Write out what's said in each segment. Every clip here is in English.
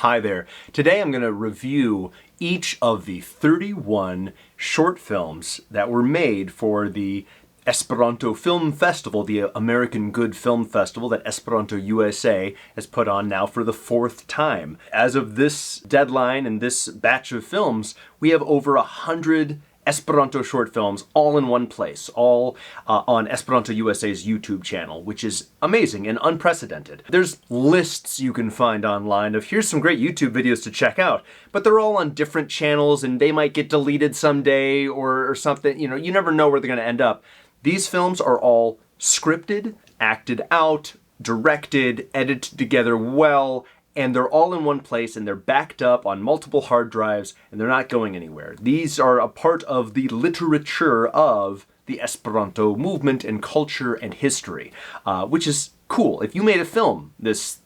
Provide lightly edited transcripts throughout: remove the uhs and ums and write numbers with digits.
Hi there. Today I'm going to review each of the 31 short films that were made for the Esperanto Film Festival, the American Good Film Festival that Esperanto USA has put on now for the 4th time. As of this deadline and this batch of films, we have over 100 Esperanto short films all in one place, all on Esperanto USA's YouTube channel, which is amazing and unprecedented. There's lists you can find online of here's some great YouTube videos to check out, but they're all on different channels and they might get deleted someday or something. You know, you never know where they're going to end up. These films are all scripted, acted out, directed, edited together well, and they're all in one place and they're backed up on multiple hard drives and they're not going anywhere. These are a part of the literature of the Esperanto movement and culture and history, which is cool. If you made a film in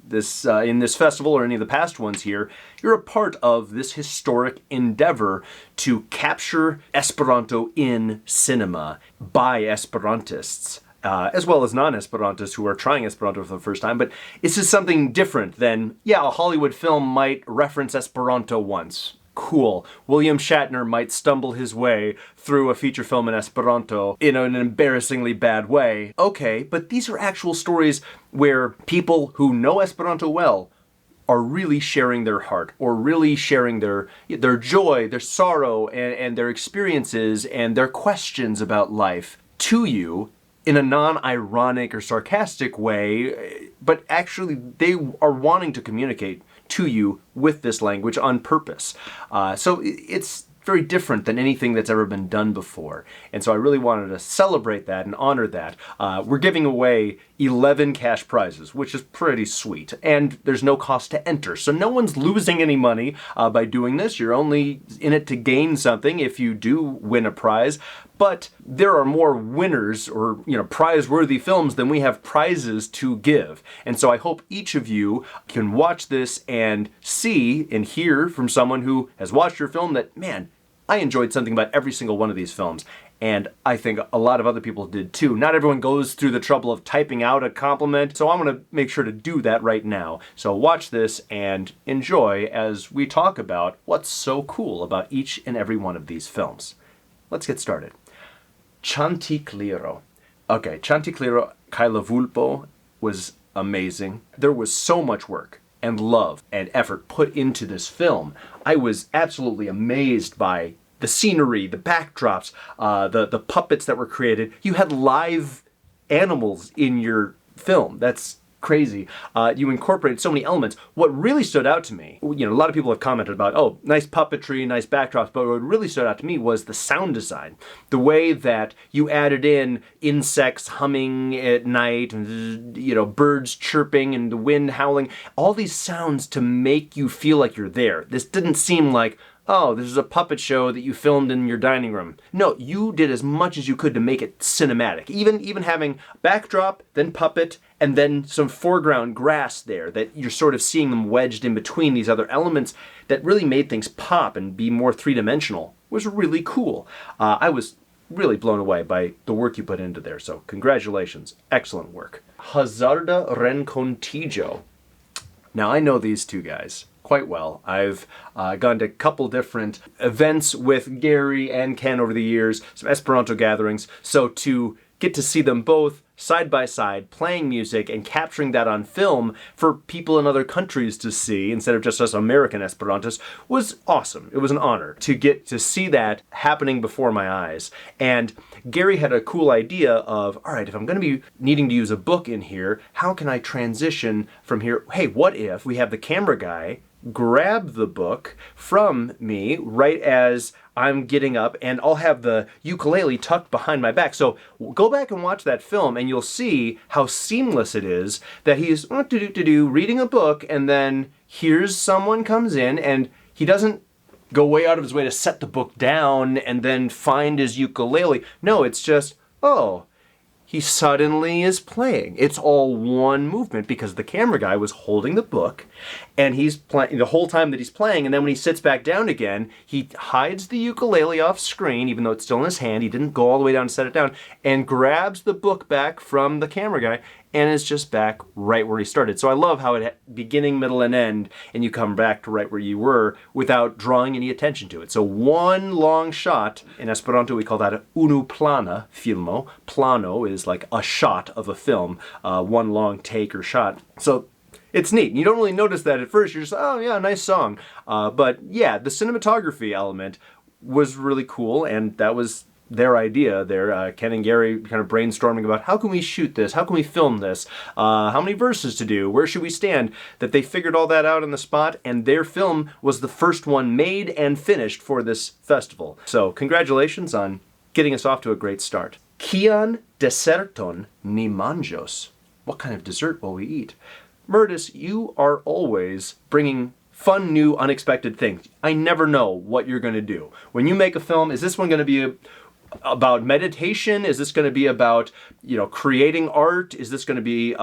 this festival or any of the past ones here, you're a part of this historic endeavor to capture Esperanto in cinema by Esperantists. As well as non-Esperantists who are trying Esperanto for the first time, but this is something different than, yeah, a Hollywood film might reference Esperanto once. Cool. William Shatner might stumble his way through a feature film in Esperanto in an embarrassingly bad way. Okay, but these are actual stories where people who know Esperanto well are really sharing their heart, or really sharing their joy, their sorrow, and their experiences and their questions about life to you in a non-ironic or sarcastic way, but actually they are wanting to communicate to you with this language on purpose. So it's very different than anything that's ever been done before. And so I really wanted to celebrate that and honor that. We're giving away 11 cash prizes, which is pretty sweet. And there's no cost to enter. So no one's losing any money by doing this. You're only in it to gain something if you do win a prize. But there are more winners or, prize-worthy films than we have prizes to give. And so I hope each of you can watch this and see and hear from someone who has watched your film that, man, I enjoyed something about every single one of these films. And I think a lot of other people did too. Not everyone goes through the trouble of typing out a compliment, so I'm going to make sure to do that right now. So watch this and enjoy as we talk about what's so cool about each and every one of these films. Let's get started. Ĉantikliro. Okay, Ĉantikliro kaj la Vulpo was amazing. There was so much work and love and effort put into this film. I was absolutely amazed by the scenery, the backdrops, the puppets that were created. You had live animals in your film. That's crazy. You incorporated so many elements. What really stood out to me, a lot of people have commented about, oh, nice puppetry, nice backdrops, but what really stood out to me was the sound design. The way that you added in insects humming at night, birds chirping and the wind howling, all these sounds to make you feel like you're there. This didn't seem like, oh, this is a puppet show that you filmed in your dining room. No, you did as much as you could to make it cinematic. Even having backdrop, then puppet, and then some foreground grass there that you're sort of seeing them wedged in between these other elements that really made things pop and be more three-dimensional was really cool. I was really blown away by the work you put into there, so congratulations. Excellent work. Hazarda Renkontiĝo. Now, I know these two guys quite well. I've gone to a couple different events with Gary and Ken over the years, some Esperanto gatherings, so to get to see them both side by side playing music and capturing that on film for people in other countries to see instead of just us American Esperantists was awesome. It was an honor to get to see that happening before my eyes. And Gary had a cool idea of, all right, if I'm going to be needing to use a book in here, how can I transition from here? Hey, what if we have the camera guy grab the book from me right as I'm getting up, and I'll have the ukulele tucked behind my back. So go back and watch that film and you'll see how seamless it is that he's reading a book, and then here's someone comes in and he doesn't go way out of his way to set the book down and then find his ukulele. No, it's just, oh, he suddenly is playing. It's all one movement because the camera guy was holding the book and he's playing the whole time that he's playing, and then when he sits back down again, he hides the ukulele off screen, even though it's still in his hand. He didn't go all the way down and set it down, and grabs the book back from the camera guy and is just back right where he started. So I love how it had beginning, middle, and end, and you come back to right where you were without drawing any attention to it. So one long shot, in Esperanto we call that unu plana filmo. Plano is like a shot of a film, one long take or shot. So it's neat. You don't really notice that at first. You're just, oh yeah, nice song. But yeah, the cinematography element was really cool, and that was their idea there. Ken and Gary kind of brainstorming about how can we shoot this? How can we film this? How many verses to do? Where should we stand? That they figured all that out on the spot, and their film was the first one made and finished for this festival. So congratulations on getting us off to a great start. Kian Deserton ni Manĝos. What kind of dessert will we eat? Myrtis, you are always bringing fun, new, unexpected things. I never know what you're going to do. When you make a film, is this one going to be about meditation? Is this going to be about, creating art? Is this going to be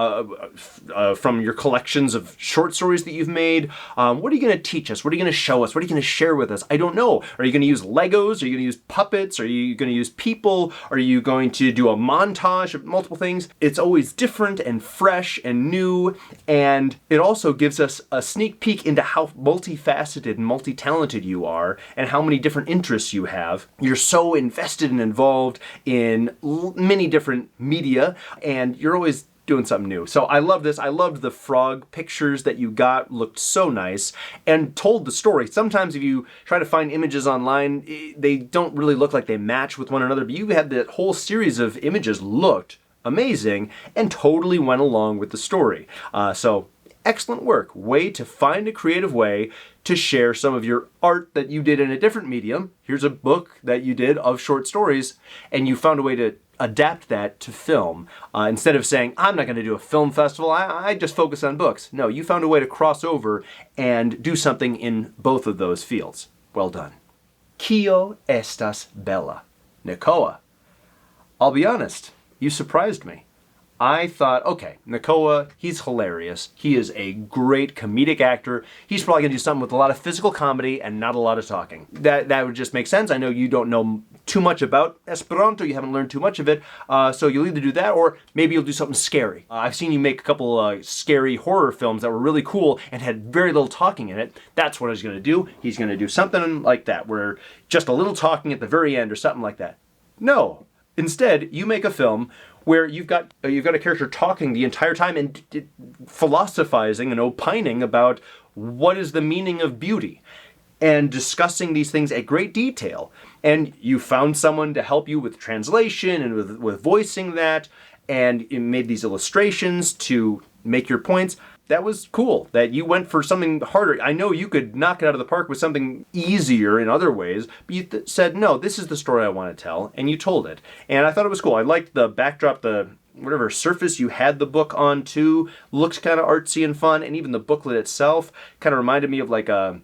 from your collections of short stories that you've made? What are you going to teach us? What are you going to show us? What are you going to share with us? I don't know. Are you going to use Legos? Are you going to use puppets? Are you going to use people? Are you going to do a montage of multiple things? It's always different and fresh and new, and it also gives us a sneak peek into how multifaceted and multi-talented you are and how many different interests you have. You're so invested and involved in many different media, and you're always doing something new. So I love this. I loved the frog pictures that you got, looked so nice, and told the story. Sometimes if you try to find images online, they don't really look like they match with one another, but you had that whole series of images looked amazing and totally went along with the story. So excellent work. Way to find a creative way to share some of your art that you did in a different medium. Here's a book that you did of short stories, and you found a way to adapt that to film. Instead of saying, I'm not going to do a film festival, I just focus on books. No, you found a way to cross over and do something in both of those fields. Well done. Kio estas Bela. Niko'a. I'll be honest, you surprised me. I thought, okay, Niko'a, he's hilarious. He is a great comedic actor. He's probably going to do something with a lot of physical comedy and not a lot of talking. That would just make sense. I know you don't know too much about Esperanto. You haven't learned too much of it. So you'll either do that or maybe you'll do something scary. I've seen you make a couple scary horror films that were really cool and had very little talking in it. That's what he's going to do. He's going to do something like that, where just a little talking at the very end or something like that. No. Instead, you make a film where you've got a character talking the entire time and philosophizing and opining about what is the meaning of beauty and discussing these things at great detail. And you found someone to help you with translation and with voicing that, and you made these illustrations to make your points. That was cool that you went for something harder. I know you could knock it out of the park with something easier in other ways, but you said, no, this is the story I want to tell, and you told it. And I thought it was cool. I liked the backdrop, the whatever surface you had the book on too, looked kind of artsy and fun, and even the booklet itself kind of reminded me of like a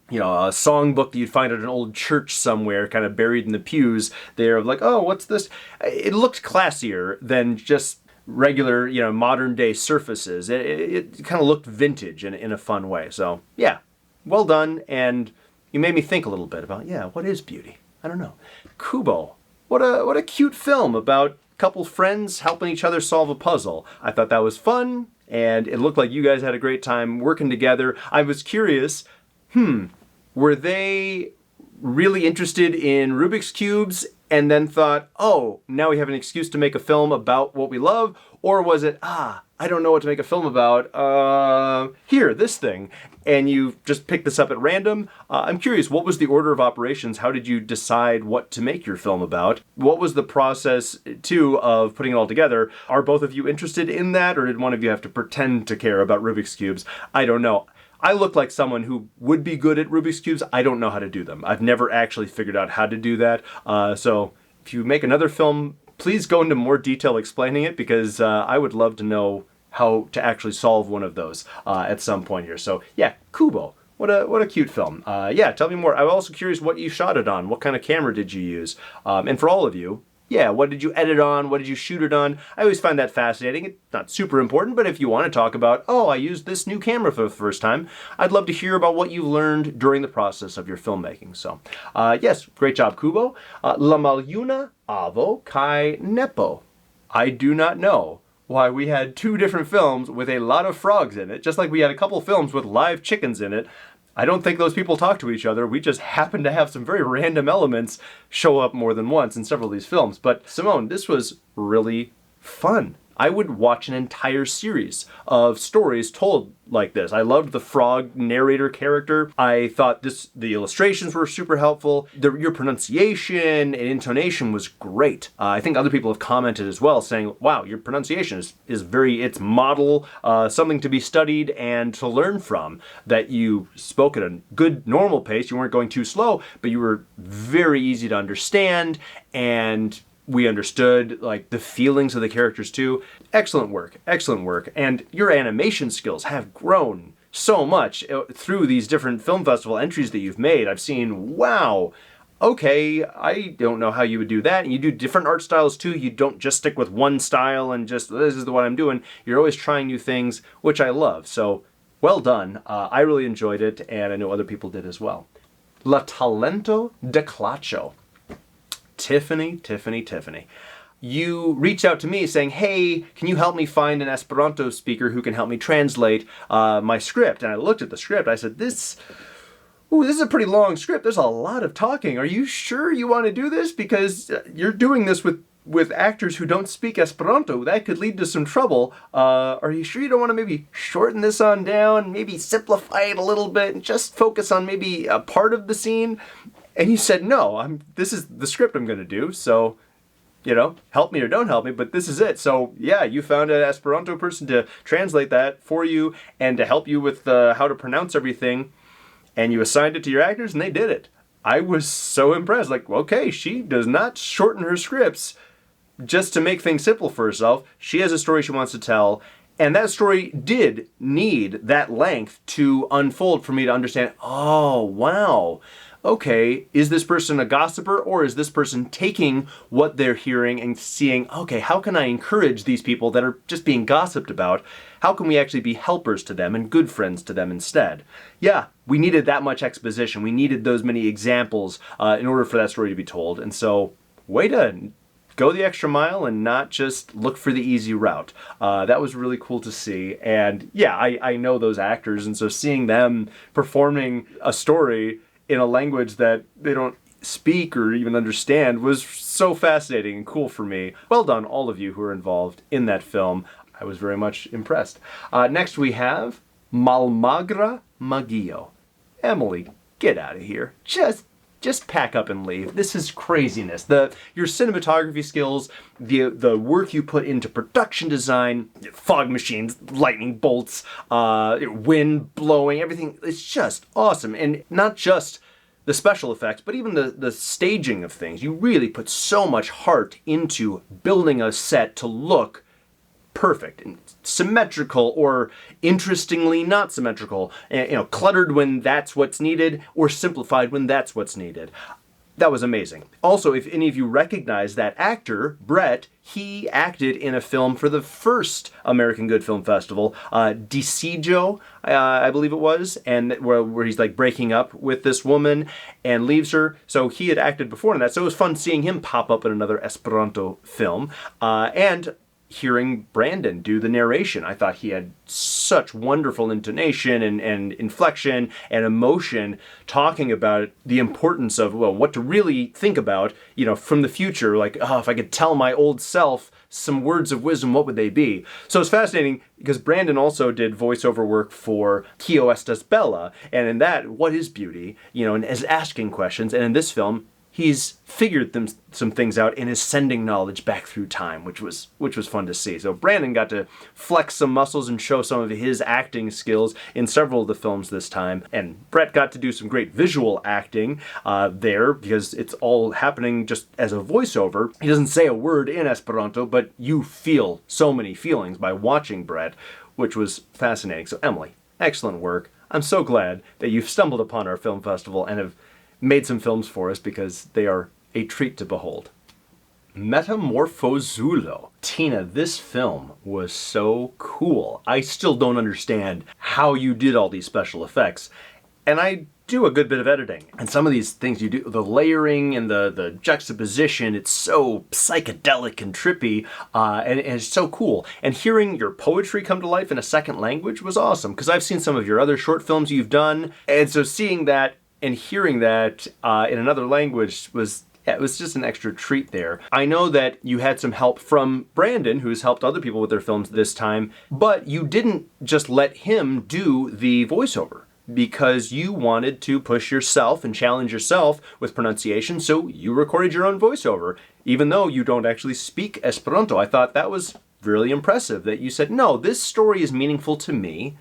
song book that you'd find at an old church somewhere, kind of buried in the pews there, of like, oh, what's this? It looked classier than just regular, modern day surfaces. It kind of looked vintage in a fun way. So yeah, well done. And you made me think a little bit about, what is beauty? I don't know. Kubo. What a cute film about a couple friends helping each other solve a puzzle. I thought that was fun, and it looked like you guys had a great time working together. I was curious, were they really interested in Rubik's Cubes and then thought, oh, now we have an excuse to make a film about what we love? Or was it, I don't know what to make a film about, here, this thing, and you just picked this up at random? I'm curious, what was the order of operations? How did you decide what to make your film about? What was the process, too, of putting it all together? Are both of you interested in that, or did one of you have to pretend to care about Rubik's Cubes? I don't know. I look like someone who would be good at Rubik's Cubes. I don't know how to do them. I've never actually figured out how to do that. So if you make another film, please go into more detail explaining it, because I would love to know how to actually solve one of those at some point here. So yeah, Kubo. What a cute film. Tell me more. I'm also curious what you shot it on. What kind of camera did you use? And for all of you, what did you edit on? What did you shoot it on? I always find that fascinating. It's not super important, but if you want to talk about, I used this new camera for the first time, I'd love to hear about what you've learned during the process of your filmmaking. So, yes, great job, Kubo. La Maljuna avo kai Nepo. I do not know why we had 2 different films with a lot of frogs in it, just like we had a couple films with live chickens in it. I don't think those people talk to each other. We just happen to have some very random elements show up more than once in several of these films. But Simone, this was really fun. I would watch an entire series of stories told like this. I loved the frog narrator character. I thought the illustrations were super helpful. Your pronunciation and intonation was great. I think other people have commented as well saying, wow, your pronunciation is it's model, something to be studied and to learn from. That you spoke at a good normal pace. You weren't going too slow, but you were very easy to understand, and we understood like the feelings of the characters too. Excellent work, excellent work. And your animation skills have grown so much through these different film festival entries that you've made. I've seen, wow, okay, I don't know how you would do that. And you do different art styles too. You don't just stick with one style and just, this is what I'm doing. You're always trying new things, which I love. So well done. I really enjoyed it, and I know other people did as well. La Talento de Klaĉo. Tiffany. You reached out to me saying, hey, can you help me find an Esperanto speaker who can help me translate my script? And I looked at the script. I said, this is a pretty long script. There's a lot of talking. Are you sure you want to do this? Because you're doing this with actors who don't speak Esperanto. That could lead to some trouble. Are you sure you don't want to maybe shorten this on down, maybe simplify it a little bit, and just focus on maybe a part of the scene? And he said, no, this is the script I'm going to do, so, help me or don't help me, but this is it. So, yeah, you found an Esperanto person to translate that for you and to help you with how to pronounce everything, and you assigned it to your actors, and they did it. I was so impressed. Like, okay, she does not shorten her scripts just to make things simple for herself. She has a story she wants to tell, and that story did need that length to unfold for me to understand, oh, wow. Okay, is this person a gossiper, or is this person taking what they're hearing and seeing, okay, how can I encourage these people that are just being gossiped about? How can we actually be helpers to them and good friends to them instead? Yeah, we needed that much exposition. We needed those many examples in order for that story to be told. And so, way to go the extra mile and not just look for the easy route. That was really cool to see. And yeah, I know those actors, and so seeing them performing a story in a language that they don't speak or even understand was so fascinating and cool for me. Well done, all of you who are involved in that film. I was very much impressed. Next we have Malmagra, Magio. Emily, get out of here. Just pack up and leave. This is craziness. Your cinematography skills, the work you put into production design, fog machines, lightning bolts, wind blowing, everything, it's just awesome. And not just the special effects, but even the staging of things. You really put so much heart into building a set to look perfect and symmetrical, or interestingly not symmetrical, cluttered when that's what's needed, or simplified when that's what's needed. That was amazing. Also, if any of you recognize that actor, Brett, he acted in a film for the first American Good Film Festival, Deserton, I believe it was, and where he's like breaking up with this woman and leaves her. So he had acted before in that, so it was fun seeing him pop up in another Esperanto film. And hearing Brandon do the narration. I thought he had such wonderful intonation and inflection and emotion talking about the importance of, what to really think about, from the future. Like, if I could tell my old self some words of wisdom, what would they be? So it's fascinating because Brandon also did voiceover work for Estas, Bela. And in that, what is beauty? And is asking questions. And in this film, he's figured some things out and is sending knowledge back through time, which was fun to see. So Brandon got to flex some muscles and show some of his acting skills in several of the films this time. And Brett got to do some great visual acting there, because it's all happening just as a voiceover. He doesn't say a word in Esperanto, but you feel so many feelings by watching Brett, which was fascinating. So Emily, excellent work. I'm so glad that you've stumbled upon our film festival and have made some films for us, because they are a treat to behold. Metamorfozulo. Tina, this film was so cool. I still don't understand how you did all these special effects. And I do a good bit of editing. And some of these things you do, the layering and the juxtaposition, it's so psychedelic and trippy, and it's so cool. And hearing your poetry come to life in a second language was awesome, because I've seen some of your other short films you've done, and so seeing that and hearing that in another language was, yeah, it was just an extra treat there. I know that you had some help from Brandon, who's helped other people with their films this time, but you didn't just let him do the voiceover, because you wanted to push yourself and challenge yourself with pronunciation, so you recorded your own voiceover, even though you don't actually speak Esperanto. I thought that was really impressive, that you said, no, this story is meaningful to me,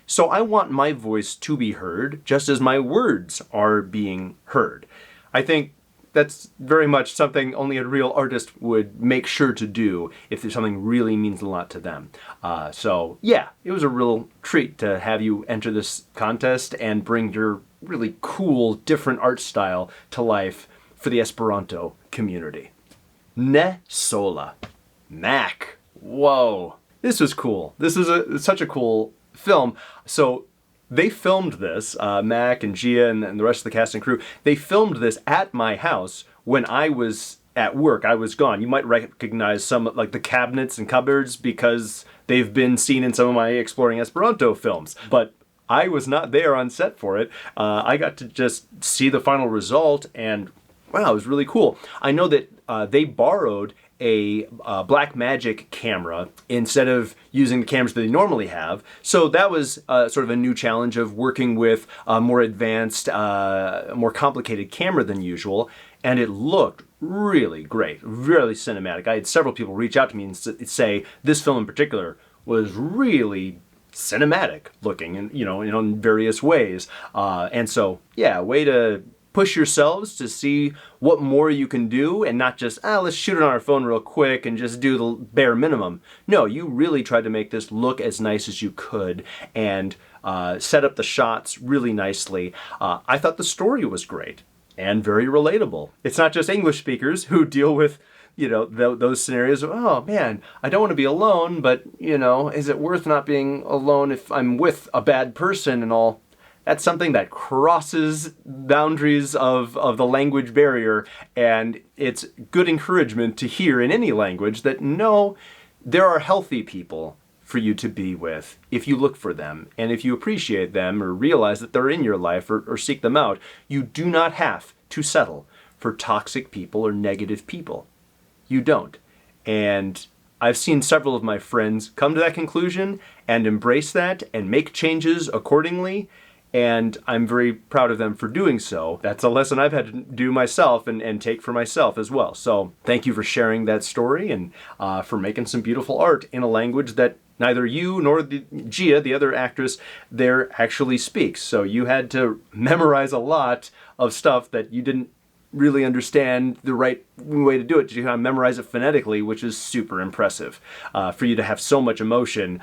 so I want my voice to be heard, just as my words are being heard. I think that's very much something only a real artist would make sure to do if there's something really means a lot to them. So yeah, it was a real treat to have you enter this contest and bring your really cool, different art style to life for the Esperanto community. Ne sola. Mack. Whoa. This was cool. This is such a cool film. So they filmed this, Mack and Gia and the rest of the cast and crew, they filmed this at my house when I was at work. I was gone. You might recognize some, like the cabinets and cupboards, because they've been seen in some of my Exploring Esperanto films. But I was not there on set for it. I got to just see the final result, and wow, it was really cool. I know that they borrowed a Black Magic camera instead of using the cameras that they normally have. So that was sort of a new challenge of working with a more advanced, more complicated camera than usual. And it looked really great, really cinematic. I had several people reach out to me and say this film in particular was really cinematic looking, and in various ways. And so, yeah, way to push yourselves to see what more you can do, and not just, let's shoot it on our phone real quick and just do the bare minimum. No, you really tried to make this look as nice as you could and set up the shots really nicely. I thought the story was great and very relatable. It's not just English speakers who deal with those scenarios of, oh man, I don't want to be alone, but is it worth not being alone if I'm with a bad person and all? That's something that crosses boundaries of the language barrier, and it's good encouragement to hear in any language that no, there are healthy people for you to be with if you look for them, and if you appreciate them or realize that they're in your life or seek them out. You do not have to settle for toxic people or negative people. You don't. And I've seen several of my friends come to that conclusion and embrace that and make changes accordingly. And I'm very proud of them for doing so. That's a lesson I've had to do myself and take for myself as well. So thank you for sharing that story and for making some beautiful art in a language that neither you nor Gia, the other actress there, actually speaks. So you had to memorize a lot of stuff that you didn't really understand the right way to do it. You kind of memorize it phonetically, which is super impressive. For you to have so much emotion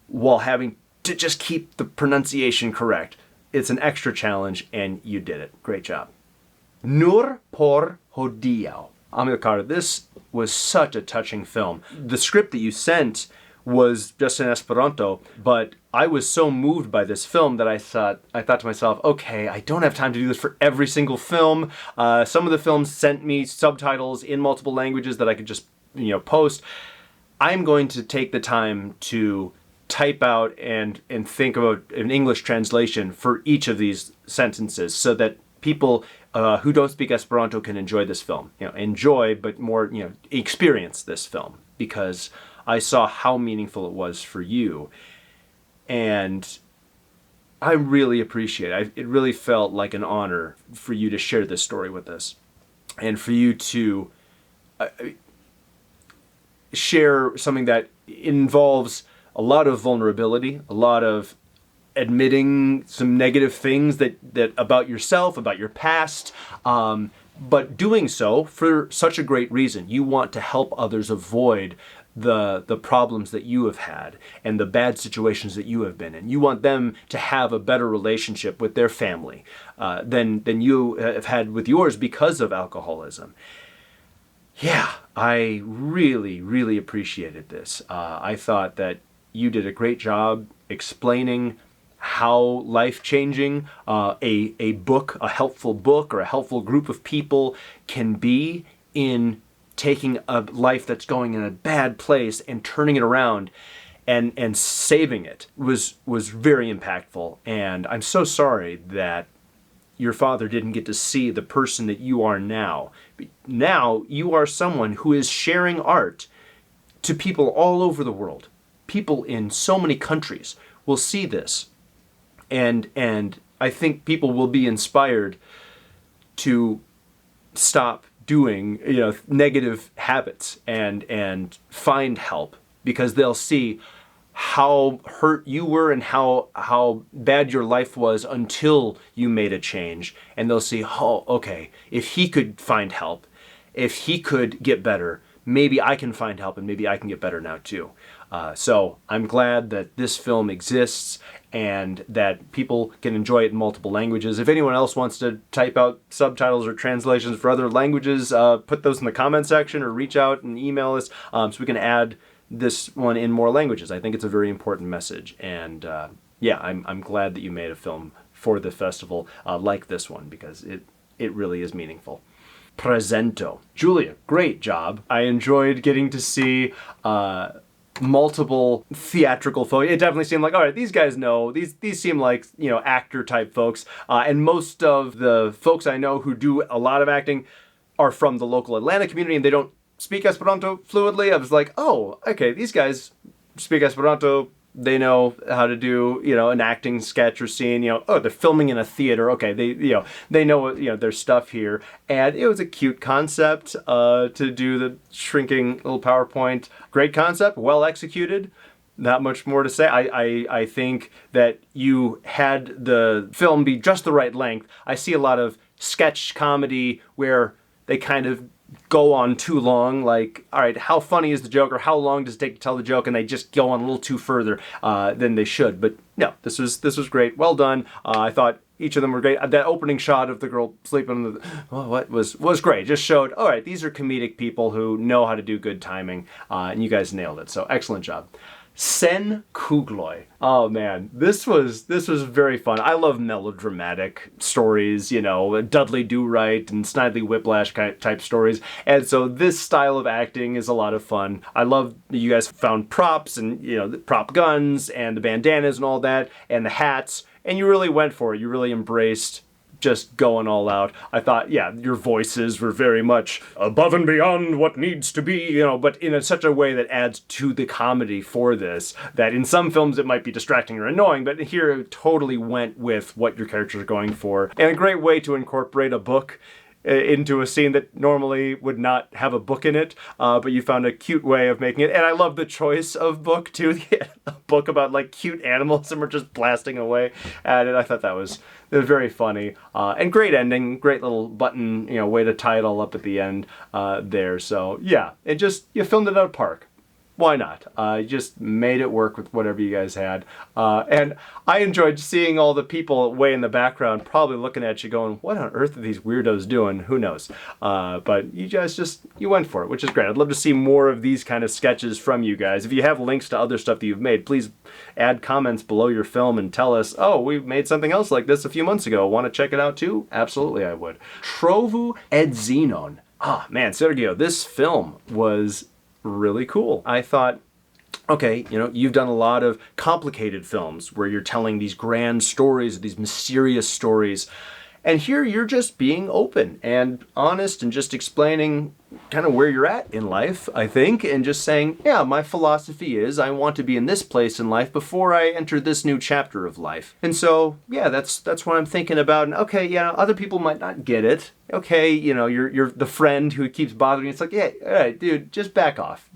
while having to just keep the pronunciation correct. It's an extra challenge, and you did it. Great job. Nur por hodiaŭ. Amilkar, this was such a touching film. The script that you sent was just in Esperanto, but I was so moved by this film that I thought to myself, okay, I don't have time to do this for every single film. Some of the films sent me subtitles in multiple languages that I could just post. I'm going to take the time to type out and think about an English translation for each of these sentences so that people who don't speak Esperanto can enjoy this film. Enjoy, but more, experience this film, because I saw how meaningful it was for you. And I really appreciate it. It really felt like an honor for you to share this story with us and for you to share something that involves a lot of vulnerability, a lot of admitting some negative things that about yourself, about your past, but doing so for such a great reason. You want to help others avoid the problems that you have had and the bad situations that you have been in. You want them to have a better relationship with their family than you have had with yours because of alcoholism. Yeah, I really, really appreciated this. I thought that you did a great job explaining how life-changing a book, a helpful book, or a helpful group of people can be in taking a life that's going in a bad place and turning it around and saving it was very impactful. And I'm so sorry that your father didn't get to see the person that you are now. Now you are someone who is sharing art to people all over the world. People in so many countries will see this. And I think people will be inspired to stop doing, negative habits and find help, because they'll see how hurt you were and how bad your life was until you made a change. And they'll see, oh, okay, if he could find help, if he could get better, maybe I can find help and maybe I can get better now too. So I'm glad that this film exists and that people can enjoy it in multiple languages. If anyone else wants to type out subtitles or translations for other languages, put those in the comment section or reach out and email us so we can add this one in more languages. I think it's a very important message. And yeah, I'm glad that you made a film for the festival like this one, because it really is meaningful. Presento. Julia, great job. I enjoyed getting to see multiple theatrical folks. It definitely seemed like, all right, these guys know, these seem like, actor type folks. And most of the folks I know who do a lot of acting are from the local Atlanta community, and they don't speak Esperanto fluidly. I was like, oh, okay, these guys speak Esperanto. They know how to do, an acting sketch or scene, oh, they're filming in a theater. Okay, they know, their stuff here. And it was a cute concept to do the shrinking little PowerPoint. Great concept, well executed. Not much more to say. I think that you had the film be just the right length. I see a lot of sketch comedy where they kind of go on too long, like, all right, how funny is the joke, or how long does it take to tell the joke, and they just go on a little too further than they should. But no, this was great. Well done. I thought each of them were great. That opening shot of the girl sleeping was great. Just showed, all right, these are comedic people who know how to do good timing, and you guys nailed it. So excellent job. Sen Kugloj. Oh man, this was very fun. I love melodramatic stories, Dudley Do-Right and Snidely Whiplash type stories. And so this style of acting is a lot of fun. I love that you guys found props and, the prop guns and the bandanas and all that and the hats. And you really went for it. You really embraced just going all out. I thought, yeah, your voices were very much above and beyond what needs to be, but in such a way that adds to the comedy for this, that in some films it might be distracting or annoying, but here it totally went with what your characters are going for. And a great way to incorporate a book into a scene that normally would not have a book in it, but you found a cute way of making it. And I love the choice of book too. A book about like cute animals and we're just blasting away at it. I thought that was very funny and great ending. Great little button, way to tie it all up at the end there. So yeah, you filmed it at a park. Why not? Just made it work with whatever you guys had. And I enjoyed seeing all the people way in the background probably looking at you going, what on earth are these weirdos doing? Who knows? But you guys you went for it, which is great. I'd love to see more of these kind of sketches from you guys. If you have links to other stuff that you've made, please add comments below your film and tell us, oh, we made something else like this a few months ago. Want to check it out too? Absolutely, I would. Trovu Edzinon. Ah, man, Sergio, this film was really cool. I thought, okay, you've done a lot of complicated films where you're telling these grand stories, these mysterious stories, and here you're just being open and honest and just explaining kind of where you're at in life, I think, and just saying, yeah, my philosophy is I want to be in this place in life before I enter this new chapter of life. And so, yeah, that's what I'm thinking about. And okay, yeah, other people might not get it. Okay, you're the friend who keeps bothering you. It's like, yeah, all right, dude, just back off.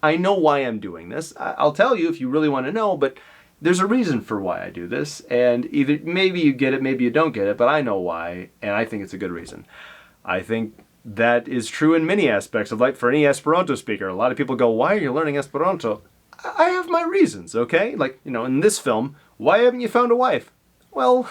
I know why I'm doing this. I'll tell you if you really want to know, but there's a reason for why I do this, and either maybe you get it, maybe you don't get it, but I know why, and I think it's a good reason. I think that is true in many aspects of life for any Esperanto speaker. A lot of people go, why are you learning Esperanto? I have my reasons, okay? Like, in this film, why haven't you found a wife? Well,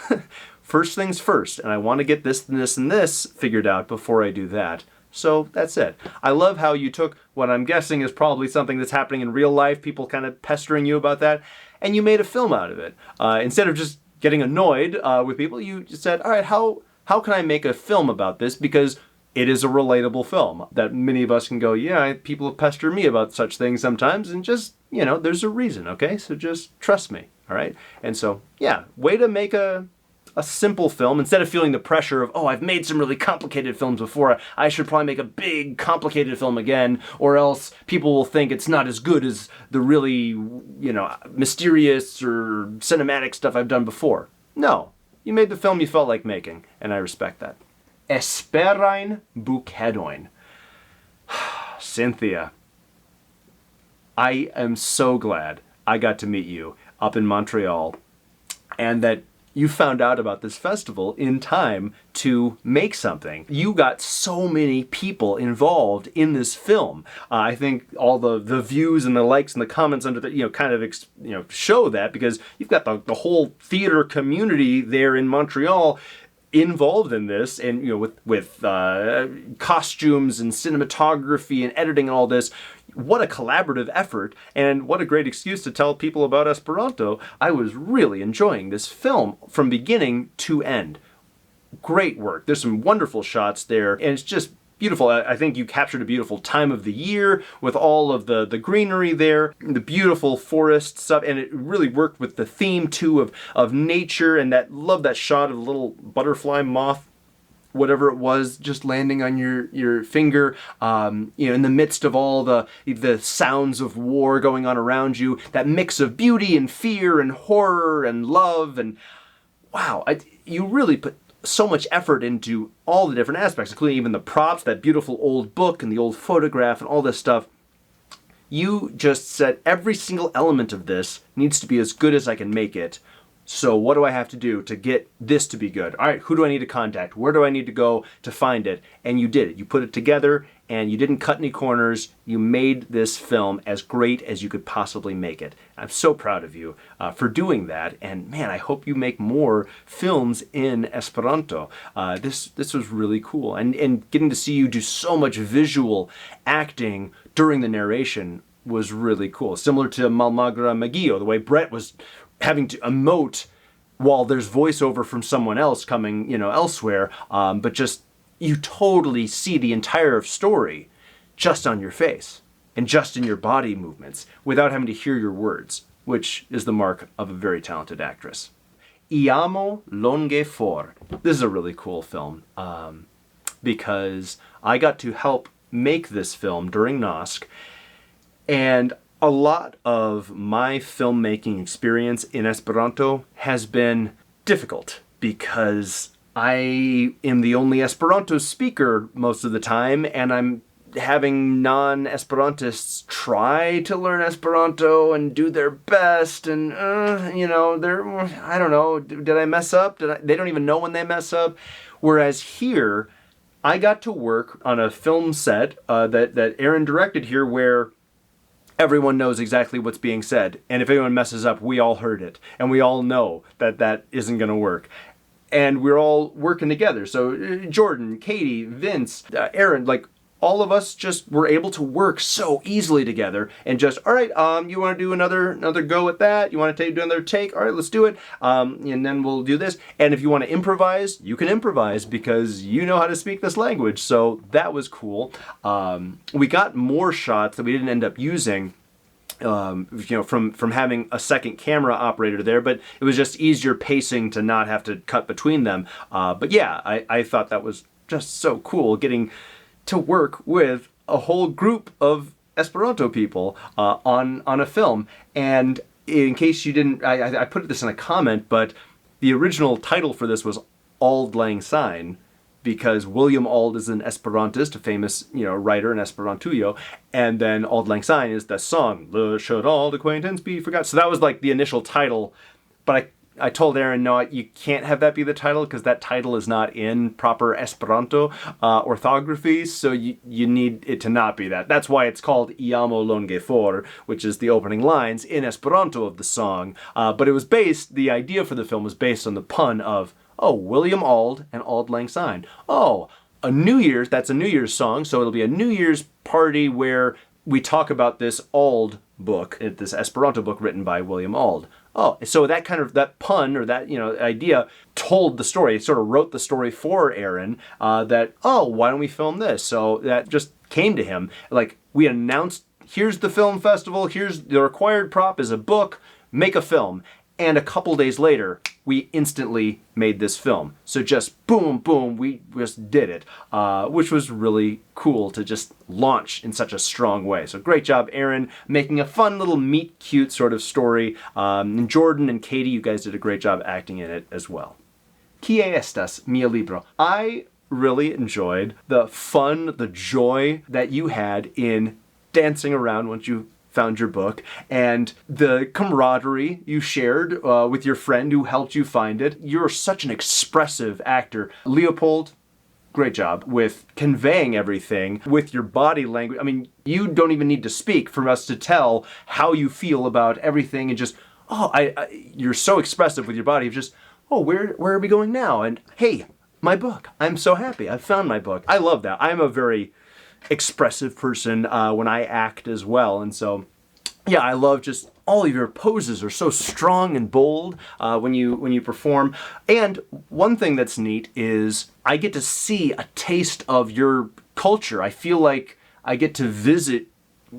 first things first, and I want to get this and this and this figured out before I do that. So that's it. I love how you took what I'm guessing is probably something that's happening in real life, people kind of pestering you about that, and you made a film out of it. Instead of just getting annoyed with people, you just said, all right, how can I make a film about this? Because it is a relatable film that many of us can go, yeah, people pester me about such things sometimes, and just, there's a reason, okay? So just trust me, all right? And so, yeah, way to make a simple film instead of feeling the pressure of, oh, I've made some really complicated films before, I should probably make a big complicated film again, or else people will think it's not as good as the really, mysterious or cinematic stuff I've done before. No, you made the film you felt like making, and I respect that. Esperajn bukedojn. Cynthia, I am so glad I got to meet you up in Montreal, and that you found out about this festival in time to make something. You got so many people involved in this film. I think all the views and the likes and the comments under the, show that, because you've got the whole theater community there in Montreal involved in this, and with costumes and cinematography and editing and all this. What a collaborative effort, and what a great excuse to tell people about Esperanto. I was really enjoying this film from beginning to end. Great work. There's some wonderful shots there, and it's just beautiful. I think you captured a beautiful time of the year with all of the greenery there, the beautiful forest stuff, and it really worked with the theme too of nature, and love that shot of a little butterfly moth, whatever it was, just landing on your finger, in the midst of all the sounds of war going on around you, that mix of beauty and fear and horror and love, and wow, you really put so much effort into all the different aspects, including even the props, that beautiful old book and the old photograph and all this stuff. You just said every single element of this needs to be as good as I can make it. So what do I have to do to get this to be good? All right, who do I need to contact? Where do I need to go to find it? And you did it. You put it together, and you didn't cut any corners. You made this film as great as you could possibly make it. I'm so proud of you for doing that. And man, I hope you make more films in Esperanto. This was really cool. And getting to see you do so much visual acting during the narration was really cool. Similar to Malmagra Magio, the way Brett was having to emote while there's voiceover from someone else coming, elsewhere, but just you totally see the entire story just on your face and just in your body movements without having to hear your words, which is the mark of a very talented actress. Iamo longe for. This is a really cool film because I got to help make this film during NOSC, and a lot of my filmmaking experience in Esperanto has been difficult because I am the only Esperanto speaker most of the time, and I'm having non-Esperantists try to learn Esperanto and do their best, and I don't know, did I mess up? They don't even know when they mess up. Whereas here, I got to work on a film set that Aaron directed here, where everyone knows exactly what's being said, and if anyone messes up, we all heard it, and we all know that isn't going to work. And we're all working together. So Jordan, Katie, Vince, Aaron, all of us just were able to work so easily together, and just, all right, you want to do another go at that? You want to do another take? All right, let's do it. And then we'll do this. And if you want to improvise, you can improvise because you know how to speak this language. So that was cool. We got more shots that we didn't end up using, from having a second camera operator there, but it was just easier pacing to not have to cut between them. But yeah, I thought that was just so cool, getting to work with a whole group of Esperanto people on a film. And in case you didn't, I put this in a comment, but the original title for this was Auld Lang Syne, because William Auld is an Esperantist, a famous writer in Esperantujo, and then Auld Lang Syne is the song, Should Auld Acquaintance Be Forgot? So that was the initial title, but I told Aaron, no, you can't have that be the title because that title is not in proper Esperanto orthography, so you need it to not be that. That's why it's called Iamo longe for, which is the opening lines in Esperanto of the song. But it was the idea for the film was based on the pun of, oh, William Auld and Auld Lang Syne. Oh, a New Year's, that's a New Year's song, so it'll be a New Year's party where we talk about this Auld book, this Esperanto book written by William Auld. Oh, so that pun or that, idea told the story. It sort of wrote the story for Aaron that, oh, why don't we film this? So that just came to him. Like, we announced, here's the film festival, here's the required prop is a book, make a film. And a couple days later, we instantly made this film. So just boom, boom, we just did it, which was really cool to just launch in such a strong way. So great job, Aaron, making a fun little meet cute sort of story. And Jordan and Katie, you guys did a great job acting in it as well. Kie estas mia libro? I really enjoyed the fun, the joy that you had in dancing around once you found your book, and the camaraderie you shared with your friend who helped you find it. You're such an expressive actor. Leopold, great job with conveying everything with your body language. I mean, you don't even need to speak for us to tell how you feel about everything, and just, you're so expressive with your body. Just, where are we going now? And hey, my book. I'm so happy. I found my book. I love that. I'm a very expressive person when I act as well, and so yeah, I love just all of your poses are so strong and bold when you perform. And one thing that's neat is I get to see a taste of your culture. I feel like I get to visit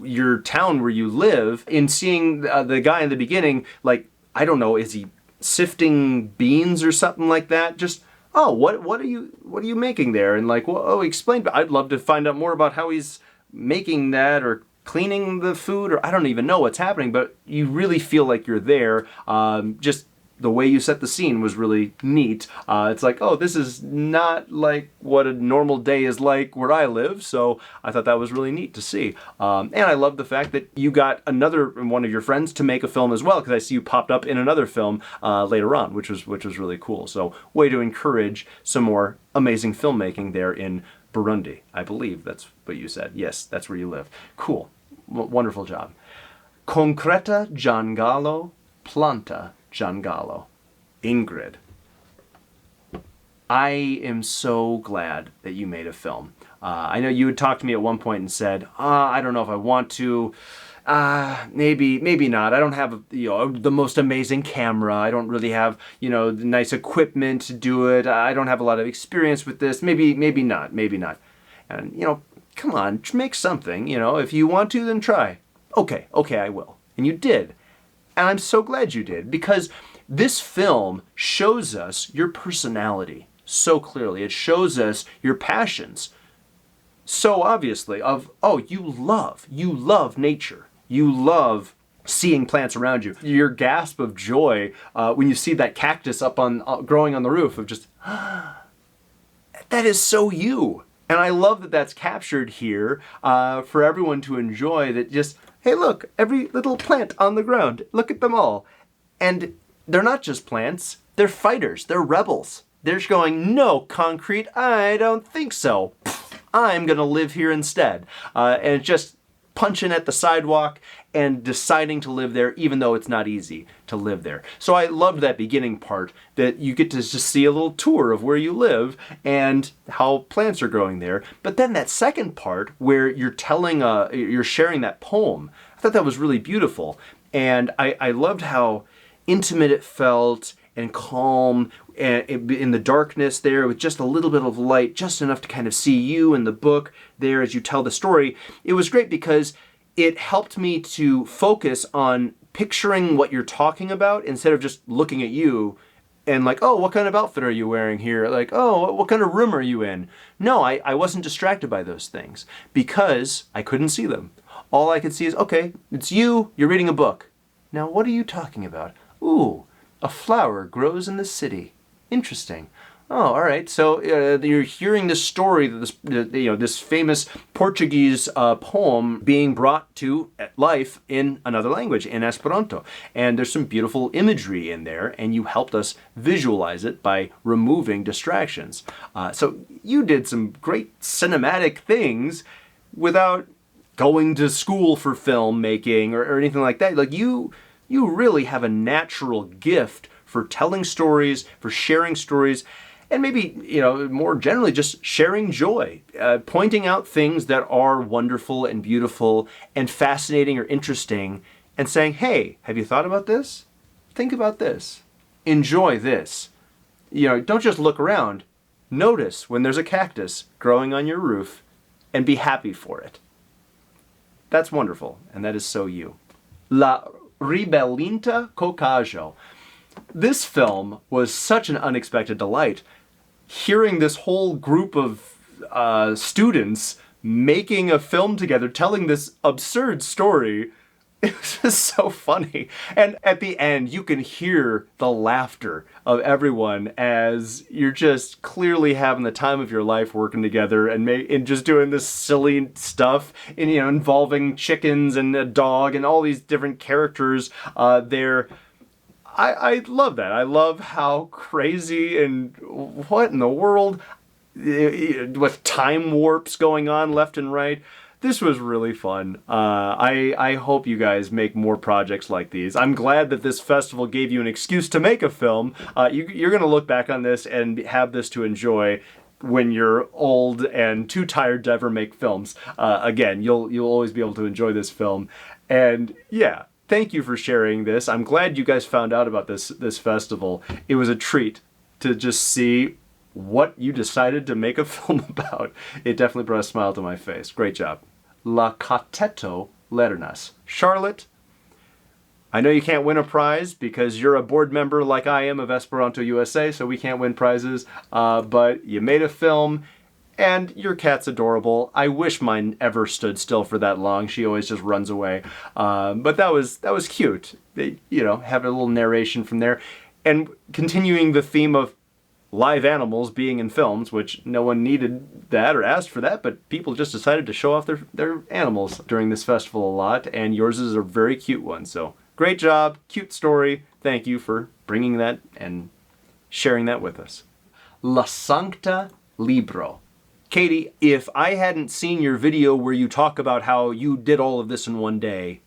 your town where you live. In seeing the guy in the beginning, like, I don't know, is he sifting beans or something like that? Just, what are you making there? And like, explain. But I'd love to find out more about how he's making that or cleaning the food, or I don't even know what's happening, but you really feel like you're there. Just the way you set the scene was really neat. It's like, this is not like what a normal day is like where I live, so I thought that was really neat to see. And I love the fact that you got another one of your friends to make a film as well, because I see you popped up in another film later on, which was really cool. So way to encourage some more amazing filmmaking there in Burundi. I believe that's what you said. Yes, that's where you live. Cool. Wonderful job. Concreta Giangallo, planta Giangallo. Ingryd. I am so glad that you made a film. I know you had talked to me at one point and said, I don't know if I want to. Maybe not. I don't have, the most amazing camera. I don't really have, the nice equipment to do it. I don't have a lot of experience with this. Maybe not. And, come on, make something, if you want to, then try. Okay, I will. And you did. And I'm so glad you did, because this film shows us your personality so clearly. It shows us your passions so obviously of, you love nature. You love seeing plants around you. Your gasp of joy when you see that cactus growing on the roof of just, that is so you. And I love that that's captured here for everyone to enjoy, that just, hey, look, every little plant on the ground, look at them all. And they're not just plants, they're fighters, they're rebels. They're just going, no, concrete, I don't think so. I'm gonna live here instead. And just punching at the sidewalk and deciding to live there, even though it's not easy to live there. So I loved that beginning part, that you get to just see a little tour of where you live and how plants are growing there. But then that second part where you're you're sharing that poem, I thought that was really beautiful. And I loved how intimate it felt and calm, and in the darkness there with just a little bit of light, just enough to kind of see you in the book there as you tell the story. It was great because it helped me to focus on picturing what you're talking about instead of just looking at you and like, what kind of outfit are you wearing here? Like, what kind of room are you in? No, I wasn't distracted by those things because I couldn't see them. All I could see is, okay, it's you're reading a book. Now, what are you talking about? Ooh, a flower grows in the city. Interesting. All right. So you're hearing this story, this famous Portuguese poem being brought to life in another language, in Esperanto. And there's some beautiful imagery in there, and you helped us visualize it by removing distractions. So you did some great cinematic things without going to school for filmmaking or anything like that. Like you really have a natural gift for telling stories, for sharing stories, and maybe, more generally, just sharing joy, pointing out things that are wonderful and beautiful and fascinating or interesting, and saying, hey, have you thought about this? Think about this. Enjoy this. Don't just look around. Notice when there's a cactus growing on your roof and be happy for it. That's wonderful, and that is so you. La Ribelinta Cocaggio. This film was such an unexpected delight. Hearing this whole group of students making a film together, telling this absurd story, it was just so funny. And at the end, you can hear the laughter of everyone as you're just clearly having the time of your life working together and just doing this silly stuff, and, involving chickens and a dog and all these different characters there. I love that. I love how crazy and what in the world, with time warps going on left and right. This was really fun. I hope you guys make more projects like these. I'm glad that this festival gave you an excuse to make a film. You're going to look back on this and have this to enjoy when you're old and too tired to ever make films. Again, you'll always be able to enjoy this film. And yeah, thank you for sharing this. I'm glad you guys found out about this festival. It was a treat to just see what you decided to make a film about. It definitely brought a smile to my face. Great job. La Cateto Lernas. Charlotte, I know you can't win a prize because you're a board member like I am of Esperanto USA, so we can't win prizes, but you made a film, and your cat's adorable. I wish mine ever stood still for that long. She always just runs away. But that was cute. They, have a little narration from there. And continuing the theme of live animals being in films, which no one needed that or asked for that, but people just decided to show off their animals during this festival a lot, and yours is a very cute one. So great job, cute story. Thank you for bringing that and sharing that with us. La Sancta Libro. Katie, if I hadn't seen your video where you talk about how you did all of this in one day,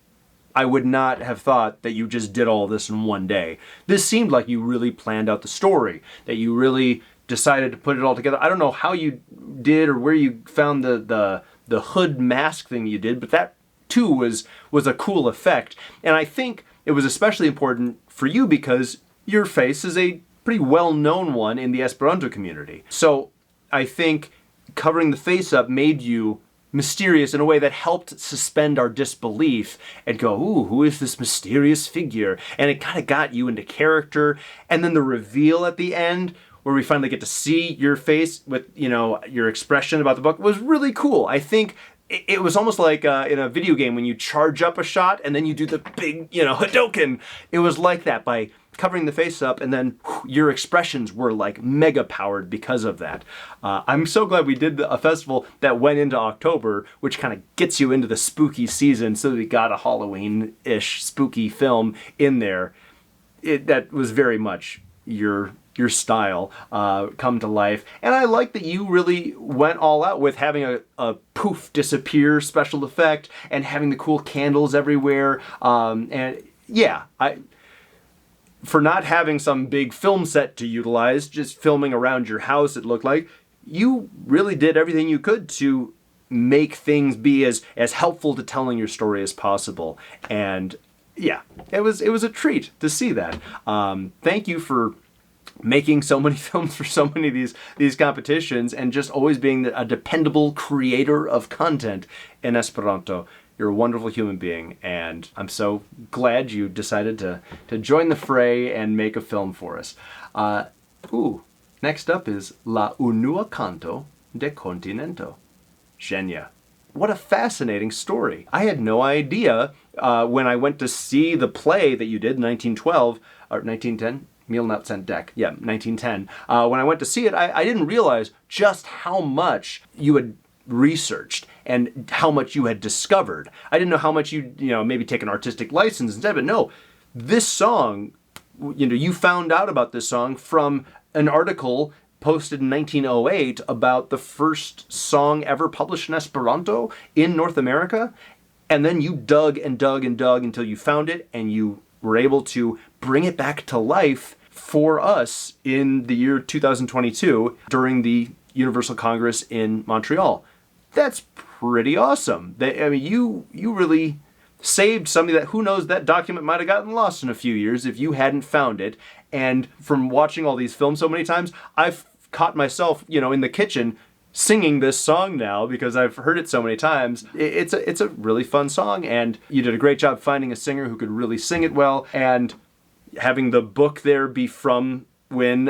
I would not have thought that you just did all this in one day. This seemed like you really planned out the story, that you really decided to put it all together. I don't know how you did or where you found the hood mask thing you did, but that too was a cool effect. And I think it was especially important for you because your face is a pretty well-known one in the Esperanto community. So I think covering the face up made you mysterious in a way that helped suspend our disbelief and go, ooh, who is this mysterious figure? And it kind of got you into character. And then the reveal at the end, where we finally get to see your face with, your expression about the book, was really cool. I think it was almost like in a video game when you charge up a shot and then you do the big, Hadouken. It was like that by covering the face up, and then your expressions were like mega powered because of that. I'm so glad we did a festival that went into October, which kind of gets you into the spooky season, so that we got a Halloween-ish spooky film in there. That was very much your style come to life. And I like that you really went all out with having a poof disappear special effect and having the cool candles everywhere. And yeah, for not having some big film set to utilize, just filming around your house, it looked like, you really did everything you could to make things be as helpful to telling your story as possible. And yeah, it was a treat to see that. Thank you for making so many films for so many of these competitions and just always being a dependable creator of content in Esperanto. You're a wonderful human being, and I'm so glad you decided to join the fray and make a film for us. Next up is La Unua Canto de Continento. Genia. What a fascinating story. I had no idea when I went to see the play that you did in 1912, or 1910, Milnat Deck, yeah, 1910. When I went to see it, I didn't realize just how much you had researched and how much you had discovered. I didn't know how much you maybe take an artistic license instead, but no, this song, you found out about this song from an article posted in 1908 about the first song ever published in Esperanto in North America, and then you dug and dug and dug until you found it, and you were able to bring it back to life for us in the year 2022 during the Universal Congress in Montreal. That's pretty awesome. You really saved something that, who knows, that document might have gotten lost in a few years if you hadn't found it. And from watching all these films so many times, I've caught myself, in the kitchen singing this song now because I've heard it so many times. It's a really fun song, and you did a great job finding a singer who could really sing it well, and having the book there be from when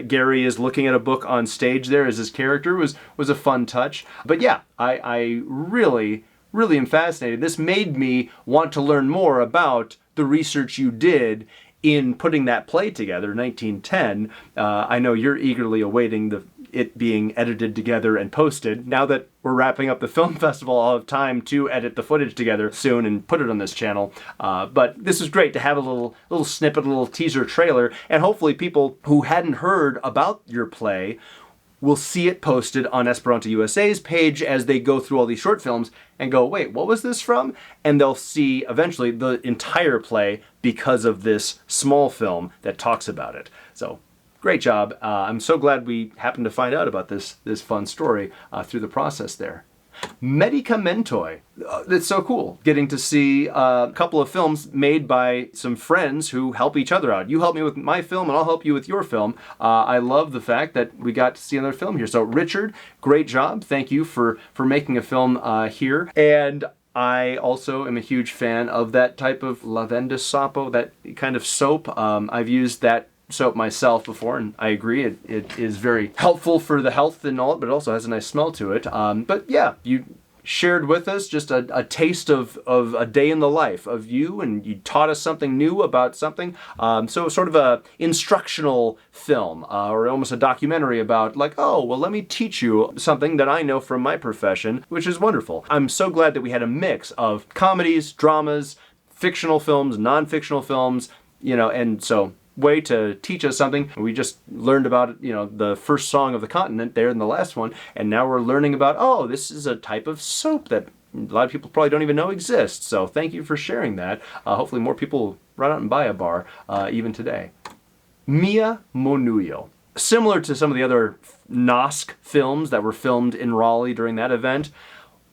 Gary is looking at a book on stage there as his character was a fun touch. But yeah, I really am fascinated. This made me want to learn more about the research you did in putting that play together, 1910. I know you're eagerly awaiting it being edited together and posted. Now that we're wrapping up the film festival, I'll have time to edit the footage together soon and put it on this channel. But this is great to have a little snippet, a little teaser trailer, and hopefully people who hadn't heard about your play will see it posted on Esperanto USA's page as they go through all these short films and go, wait, what was this from? And they'll see eventually the entire play because of this small film that talks about it. So great job. I'm so glad we happened to find out about this fun story through the process there. Medicamentoi. It's so cool getting to see a couple of films made by some friends who help each other out. You help me with my film and I'll help you with your film. I love the fact that we got to see another film here. So Richard, great job. Thank you for making a film here. And I also am a huge fan of that type of lavanda sapo, that kind of soap. I've used that soap myself before, and I agree it is very helpful for the health and all, but it also has a nice smell to it. But yeah, you shared with us just a taste of a day in the life of you, and you taught us something new about something. So sort of a instructional film, or almost a documentary about like, oh, well, let me teach you something that I know from my profession, which is wonderful. I'm so glad that we had a mix of comedies, dramas, fictional films, non-fictional films, and so way to teach us something. We just learned about, the first song of the continent there in the last one, and now we're learning about, oh, this is a type of soap that a lot of people probably don't even know exists. So thank you for sharing that. Hopefully more people will run out and buy a bar even today. Mia Monuyo. Similar to some of the other NOSC films that were filmed in Raleigh during that event,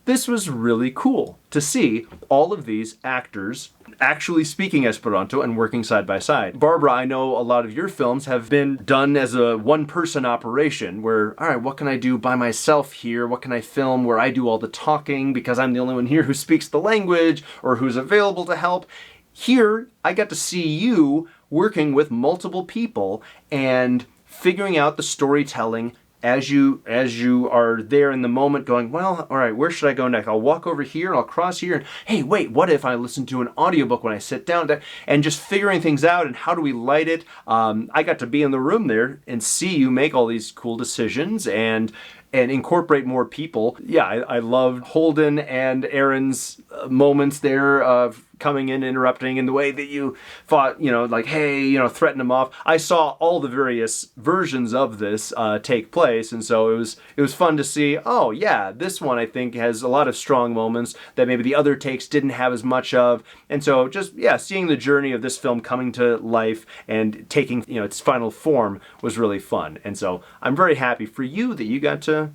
this was really cool to see all of these actors actually speaking Esperanto and working side by side. Barbara, I know a lot of your films have been done as a one-person operation where, all right, what can I do by myself here? What can I film where I do all the talking because I'm the only one here who speaks the language or who's available to help? Here, I got to see you working with multiple people and figuring out the storytelling as you are there in the moment going, well, all right, where should I go next? I'll walk over here and I'll cross here, and hey, wait, what if I listen to an audiobook when I sit down? And just figuring things out and how do we light it. I got to be in the room there and see you make all these cool decisions and incorporate more people. Yeah, I loved Holden and Aaron's moments there of coming in, interrupting, and the way that you fought, like, hey, threaten them off. I saw all the various versions of this take place, and so it was fun to see, oh yeah, this one I think has a lot of strong moments that maybe the other takes didn't have as much of. And so just, yeah, seeing the journey of this film coming to life and taking, its final form was really fun. And so I'm very happy for you that you got to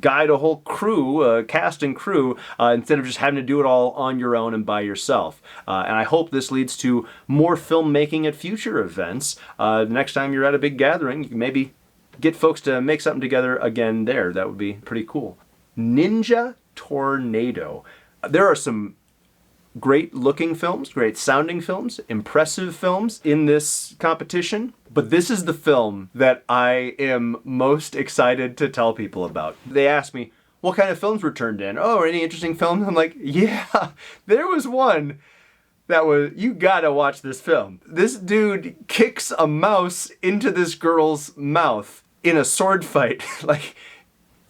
guide a whole crew, cast and crew, instead of just having to do it all on your own and by yourself. And I hope this leads to more filmmaking at future events. Next time you're at a big gathering, you can maybe get folks to make something together again there. That would be pretty cool. Ninja Tornado. There are some great looking films, great sounding films, impressive films in this competition. But this is the film that I am most excited to tell people about. They asked me, what kind of films were turned in? Oh, any interesting films? I'm like, yeah, there was one that was, you gotta watch this film. This dude kicks a mouse into this girl's mouth in a sword fight. Like,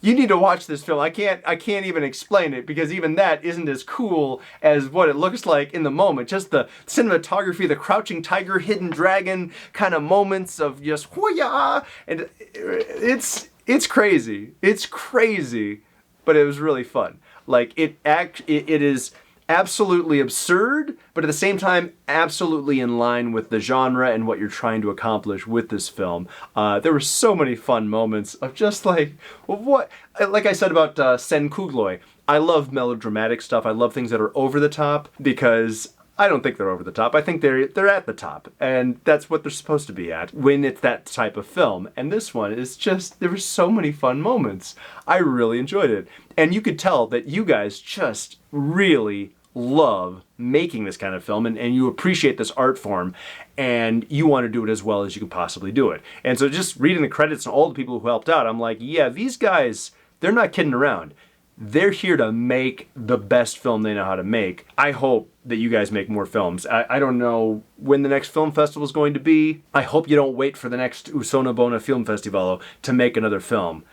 you need to watch this film. I can't even explain it because even that isn't as cool as what it looks like in the moment. Just the cinematography, the crouching tiger, hidden dragon kind of moments of just hoo-yah, and it's crazy. It's crazy, but it was really fun. Like it is absolutely absurd, but at the same time, absolutely in line with the genre and what you're trying to accomplish with this film. There were so many fun moments of just like, what? Like I said about Sen Kugloj, I love melodramatic stuff. I love things that are over the top because I don't think they're over the top. I think they're at the top, and that's what they're supposed to be at when it's that type of film. And this one is just, there were so many fun moments. I really enjoyed it. And you could tell that you guys just really love making this kind of film, and you appreciate this art form, and you want to do it as well as you can possibly do it. And so just reading the credits and all the people who helped out, I'm like, yeah, these guys, they're not kidding around. They're here to make the best film they know how to make. I hope that you guys make more films. I don't know when the next film festival is going to be. I hope you don't wait for the next Usonobona Film Festival to make another film,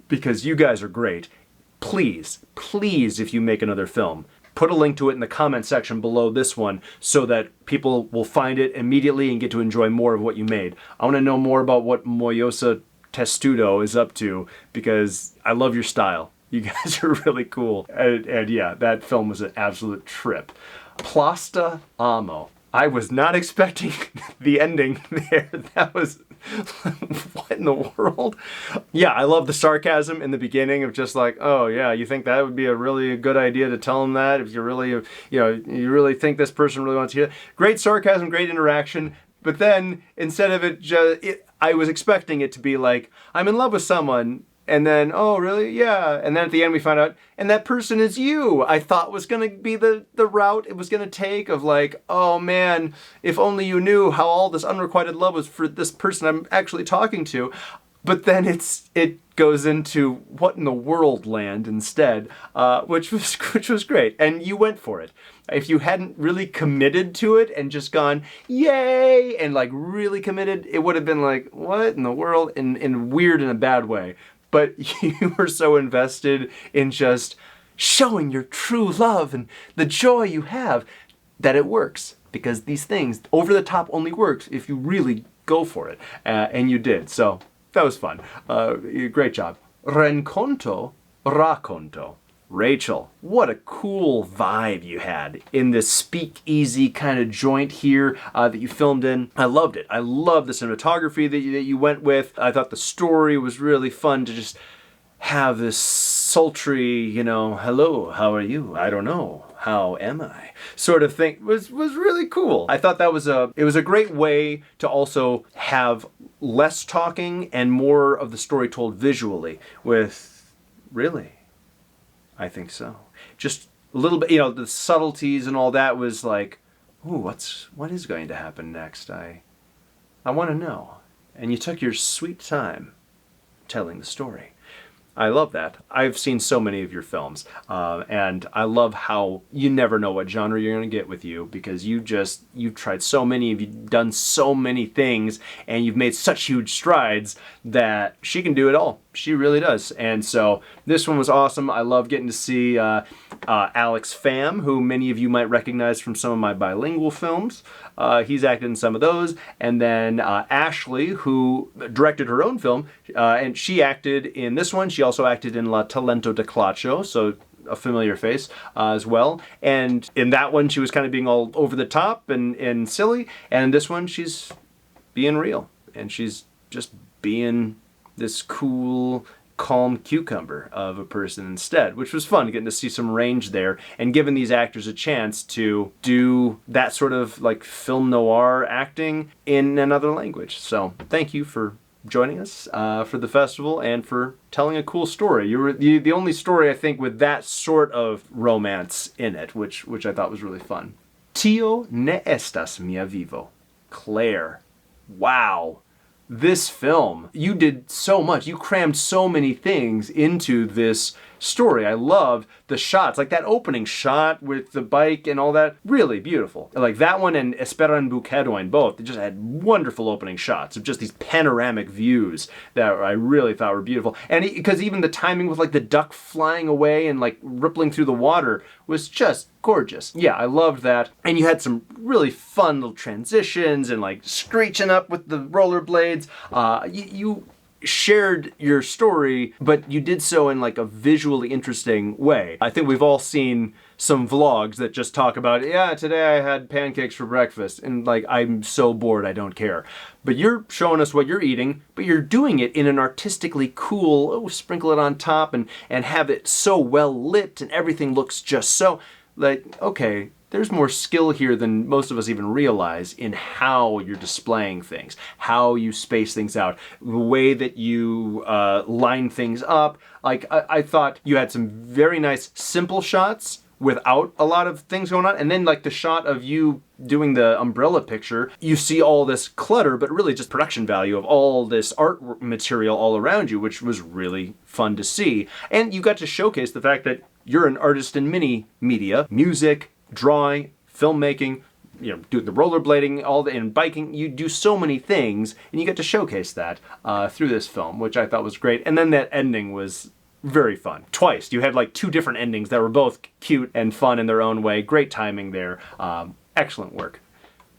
because you guys are great. Please, please, if you make another film, put a link to it in the comment section below this one so that people will find it immediately and get to enjoy more of what you made. I want to know more about what Moyosa Testudo is up to, because I love your style. You guys are really cool. And yeah, that film was an absolute trip. Plasta Amo. I was not expecting the ending there. That was, what in the world? Yeah, I love the sarcasm in the beginning of just like, oh yeah, you think that would be a really good idea to tell them that? If you really, you know, you really think this person really wants to hear that? Great sarcasm, great interaction. But then instead of I was expecting it to be like, I'm in love with someone. And then, oh, really? Yeah. And then at the end we find out, and that person is you. I thought was going to be the route it was going to take of like, oh man, if only you knew how all this unrequited love was for this person I'm actually talking to. But then it goes into what in the world land instead, which was great. And you went for it. If you hadn't really committed to it and just gone, yay, and like really committed, it would have been like, what in the world? In weird in a bad way. But you were so invested in just showing your true love and the joy you have that it works. Because these things, over the top only works if you really go for it. And you did. So that was fun. Great job. Renkonto, rakonto. Rachel, what a cool vibe you had in this speakeasy kind of joint here that you filmed in. I loved it. I loved the cinematography that you went with. I thought the story was really fun to just have this sultry, you know, hello, how are you? I don't know. How am I? Sort of thing was really cool. I thought that was it was a great way to also have less talking and more of the story told visually with, really? I think so. Just a little bit, you know, the subtleties and all that was like, ooh, what is going to happen next? I want to know. And you took your sweet time telling the story. I love that. I've seen so many of your films, and I love how you never know what genre you're going to get with you, because you've tried so many, you've done so many things, and you've made such huge strides that she can do it all. She really does. And so this one was awesome. I love getting to see Alex Pham, who many of you might recognize from some of my bilingual films. He's acted in some of those. And then Ashley, who directed her own film, and she acted in this one. She also acted in La Talento de Klaĉo, so a familiar face as well. And in that one, she was kind of being all over the top and silly. And in this one, she's being real. And she's just being this cool, calm cucumber of a person instead, which was fun, getting to see some range there and giving these actors a chance to do that sort of like film noir acting in another language. So thank you for joining us for the festival and for telling a cool story. You were the only story, I think, with that sort of romance in it, which I thought was really fun. Tio ne estas mia vivo. Claire. Wow. This film, you did so much. You crammed so many things into this story. I loved the shots, like that opening shot with the bike and all that. Really beautiful. Like that one and Esperanto both, they just had wonderful opening shots of just these panoramic views that I really thought were beautiful. And because even the timing with like the duck flying away and like rippling through the water was just gorgeous. Yeah, I loved that. And you had some really fun little transitions and like screeching up with the rollerblades. shared your story, but you did so in like a visually interesting way. I think we've all seen some vlogs that just talk about, yeah, today I had pancakes for breakfast, and like, I'm so bored I don't care. But you're showing us what you're eating, but you're doing it in an artistically cool, oh, sprinkle it on top and have it so well lit and everything looks just so, like, okay, there's more skill here than most of us even realize in how you're displaying things, how you space things out, the way that you line things up. Like, I thought you had some very nice simple shots without a lot of things going on, and then like the shot of you doing the umbrella picture, you see all this clutter, but really just production value of all this art material all around you, which was really fun to see. And you got to showcase the fact that you're an artist in many media, music, drawing, filmmaking, you know, doing the rollerblading, and biking. You do so many things, and you get to showcase that through this film, which I thought was great. And then that ending was very fun. Twice. You had like 2 different endings that were both cute and fun in their own way. Great timing there. Excellent work.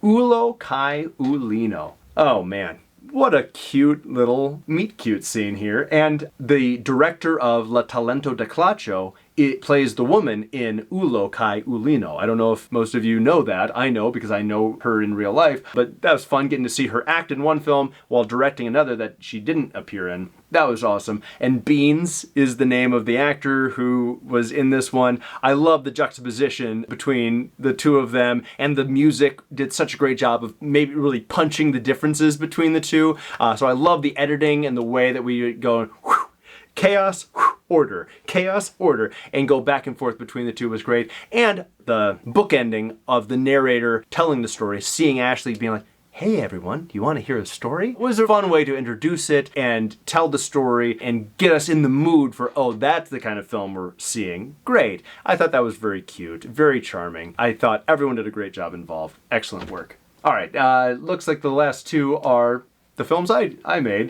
Ulo Kai Ulino. Oh man. What a cute little meet cute scene here. And the director of La Talento de Klaĉo, it plays the woman in Ulo Kai Ulino. I don't know if most of you know that. I know because I know her in real life, but that was fun getting to see her act in one film while directing another that she didn't appear in. That was awesome. And Beans is the name of the actor who was in this one. I love the juxtaposition between the two of them, and the music did such a great job of maybe really punching the differences between the two. So I love the editing and the way that we go whew, chaos, whew, order, chaos, order, and go back and forth between the two was great. And the bookending of the narrator telling the story, seeing Ashley being like, hey everyone, do you want to hear a story? It was a fun way to introduce it and tell the story and get us in the mood for, oh, that's the kind of film we're seeing. Great. I thought that was very cute, very charming. I thought everyone did a great job involved. Excellent work. All right, looks like the last 2 are the films I made,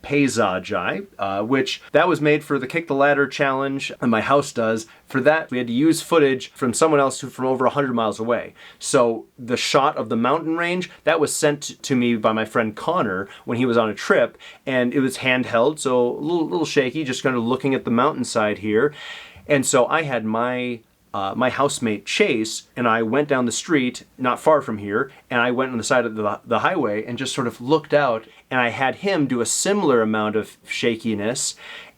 Pejzaĝai, which that was made for the Kick the Ladder challenge, and my house does. For that, we had to use footage from someone else from over 100 miles away. So the shot of the mountain range, that was sent to me by my friend Connor when he was on a trip, and it was handheld, so a little shaky, just kind of looking at the mountainside here. And so I had my housemate Chase and I went down the street not far from here, and I went on the side of the highway and just sort of looked out, and I had him do a similar amount of shakiness,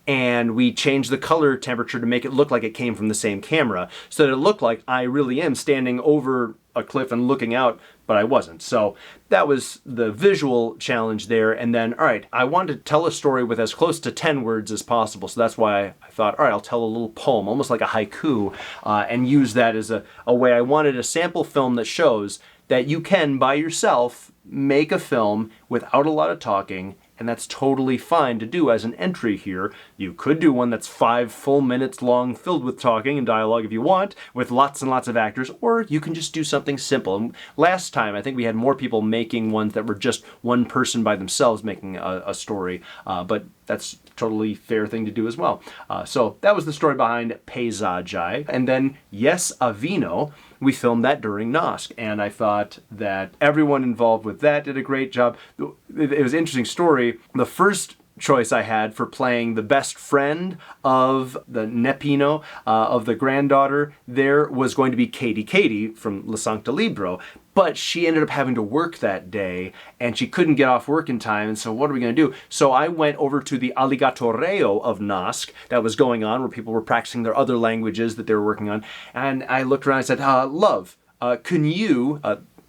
and we changed the color temperature to make it look like it came from the same camera, so that it looked like I really am standing over a cliff and looking out, but I wasn't. So that was the visual challenge there. And then, all right, I wanted to tell a story with as close to 10 words as possible. So that's why I thought, all right, I'll tell a little poem, almost like a haiku, and use that as a way. I wanted a sample film that shows that you can, by yourself, make a film without a lot of talking, and that's totally fine to do as an entry here. You could do one that's 5 full minutes long, filled with talking and dialogue if you want, with lots and lots of actors, or you can just do something simple. And last time, I think we had more people making ones that were just one person by themselves making a story, but that's a totally fair thing to do as well. So that was the story behind Pejzaĝai. And then Yes Avino, we filmed that during NOSC, and I thought that everyone involved with that did a great job. It was an interesting story. The first choice I had for playing the best friend of the Nepino, of the granddaughter there, was going to be Katie from La Sancta Libro, but she ended up having to work that day, and she couldn't get off work in time, and so what are we going to do? So I went over to the Alligatoreo of NOSC that was going on, where people were practicing their other languages that they were working on, and I looked around and I said, Love, can you...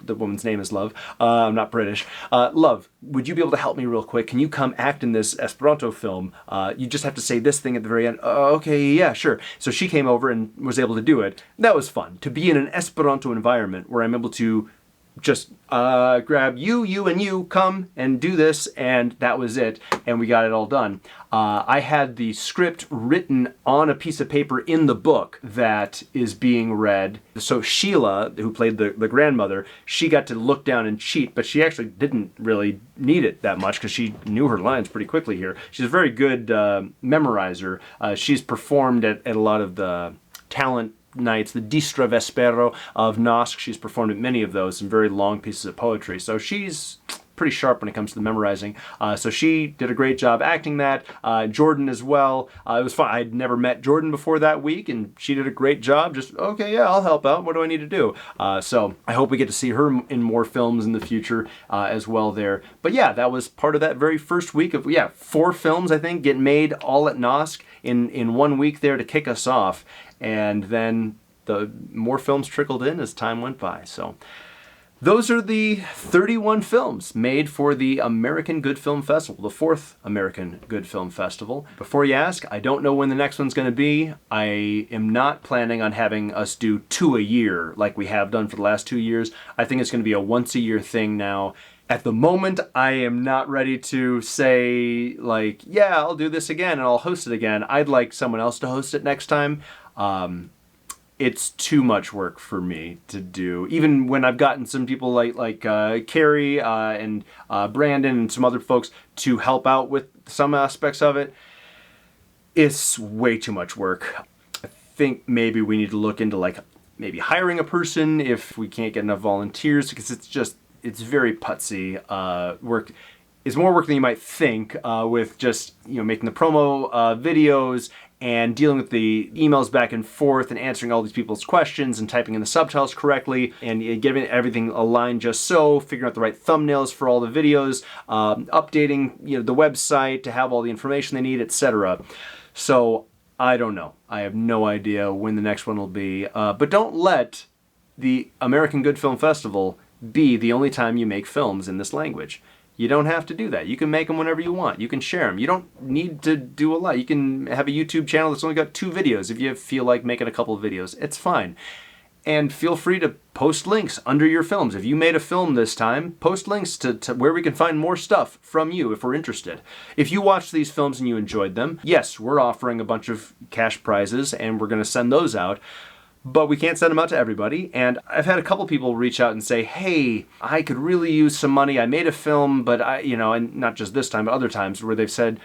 the woman's name is Love. I'm not British. Love, would you be able to help me real quick? Can you come act in this Esperanto film? You just have to say this thing at the very end. Okay, yeah, sure. So she came over and was able to do it. That was fun, to be in an Esperanto environment where I'm able to just grab you, and you, come and do this, and that was it, and we got it all done. I had the script written on a piece of paper in the book that is being read. So Sheila, who played the grandmother, she got to look down and cheat, but she actually didn't really need it that much because she knew her lines pretty quickly here. She's a very good memorizer. She's performed at a lot of the talent nights, the Distra Vespero of NOSC. She's performed at many of those, some very long pieces of poetry. So she's pretty sharp when it comes to the memorizing. So she did a great job acting that. Jordan as well. It was fun. I'd never met Jordan before that week, and she did a great job. Just, okay, yeah, I'll help out. What do I need to do? So I hope we get to see her in more films in the future as well there. But yeah, that was part of that very first week of, 4 films, I think, get made all at NOSC in 1 week there to kick us off. And then the more films trickled in as time went by. So those are the 31 films made for the American Good Film Festival, the 4th American Good Film Festival. Before you ask, I don't know when the next one's going to be. I am not planning on having us do 2 a year like we have done for the last 2 years. I think it's going to be a once-a-year thing now. At the moment, I am not ready to say, like, yeah, I'll do this again and I'll host it again. I'd like someone else to host it next time. It's too much work for me to do. Even when I've gotten some people like Carrie and Brandon and some other folks to help out with some aspects of it, it's way too much work. I think maybe we need to look into maybe hiring a person if we can't get enough volunteers, because it's very putsy work. It's more work than you might think with just making the promo videos and dealing with the emails back and forth and answering all these people's questions and typing in the subtitles correctly and getting everything aligned just so, figuring out the right thumbnails for all the videos, updating the website to have all the information they need, etc. So I don't know. I have no idea when the next one will be. But don't let the American Good Film Festival be the only time you make films in this language. You don't have to do that. You can make them whenever you want. You can share them. You don't need to do a lot. You can have a YouTube channel that's only got 2 videos if you feel like making a couple of videos. It's fine. And feel free to post links under your films. If you made a film this time, post links to where we can find more stuff from you if we're interested. If you watched these films and you enjoyed them, yes, we're offering a bunch of cash prizes and we're going to send those out. But we can't send them out to everybody. And I've had a couple people reach out and say, hey, I could really use some money. I made a film, but and not just this time, but other times where they've said,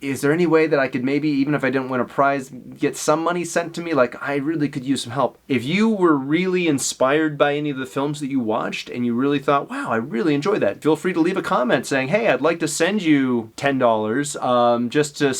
is there any way that I could maybe, even if I didn't win a prize, get some money sent to me? Like, I really could use some help. If you were really inspired by any of the films that you watched and you really thought, wow, I really enjoyed that, feel free to leave a comment saying, hey, I'd like to send you $10 just to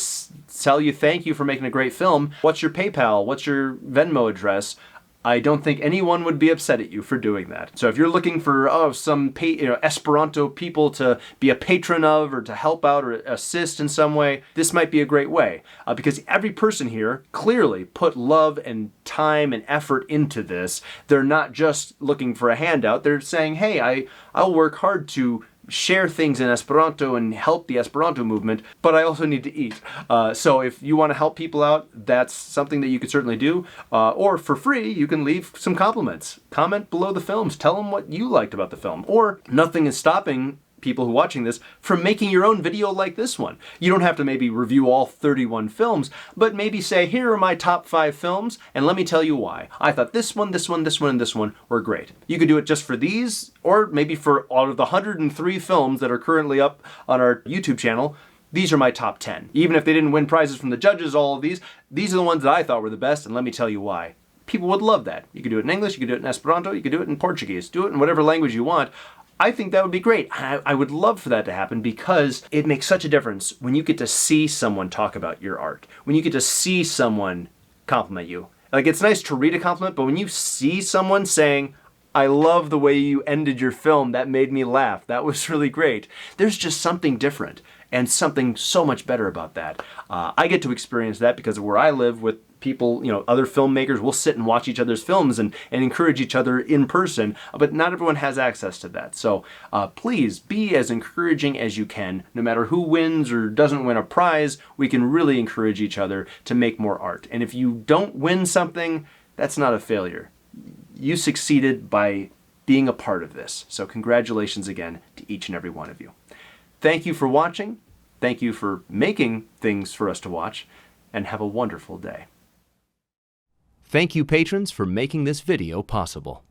tell you thank you for making a great film. What's your PayPal? What's your Venmo address? I don't think anyone would be upset at you for doing that. So if you're looking for some Esperanto people to be a patron of or to help out or assist in some way, this might be a great way. Because every person here clearly put love and time and effort into this. They're not just looking for a handout. They're saying, hey, I'll work hard to share things in Esperanto and help the Esperanto movement, but I also need to eat. So if you want to help people out, that's something that you could certainly do. Or for free, you can leave some compliments. Comment below the films. Tell them what you liked about the film. Or nothing is stopping people who are watching this from making your own video like this one. You don't have to maybe review all 31 films, but maybe say, here are my top 5 films, and let me tell you why. I thought this one, this one, this one, and this one were great. You could do it just for these, or maybe for all of the 103 films that are currently up on our YouTube channel. These are my top 10. Even if they didn't win prizes from the judges, all of these are the ones that I thought were the best, and let me tell you why. People would love that. You could do it in English, you could do it in Esperanto, you could do it in Portuguese. Do it in whatever language you want. I think that would be great. I would love for that to happen because it makes such a difference when you get to see someone talk about your art, when you get to see someone compliment you. Like, it's nice to read a compliment, but when you see someone saying, I love the way you ended your film, that made me laugh, that was really great, there's just something different and something so much better about that. I get to experience that because of where I live with people, other filmmakers. We'll sit and watch each other's films and encourage each other in person, but not everyone has access to that. So please be as encouraging as you can. No matter who wins or doesn't win a prize, we can really encourage each other to make more art. And if you don't win something, that's not a failure. You succeeded by being a part of this. So congratulations again to each and every one of you. Thank you for watching. Thank you for making things for us to watch, and have a wonderful day. Thank you, patrons, for making this video possible.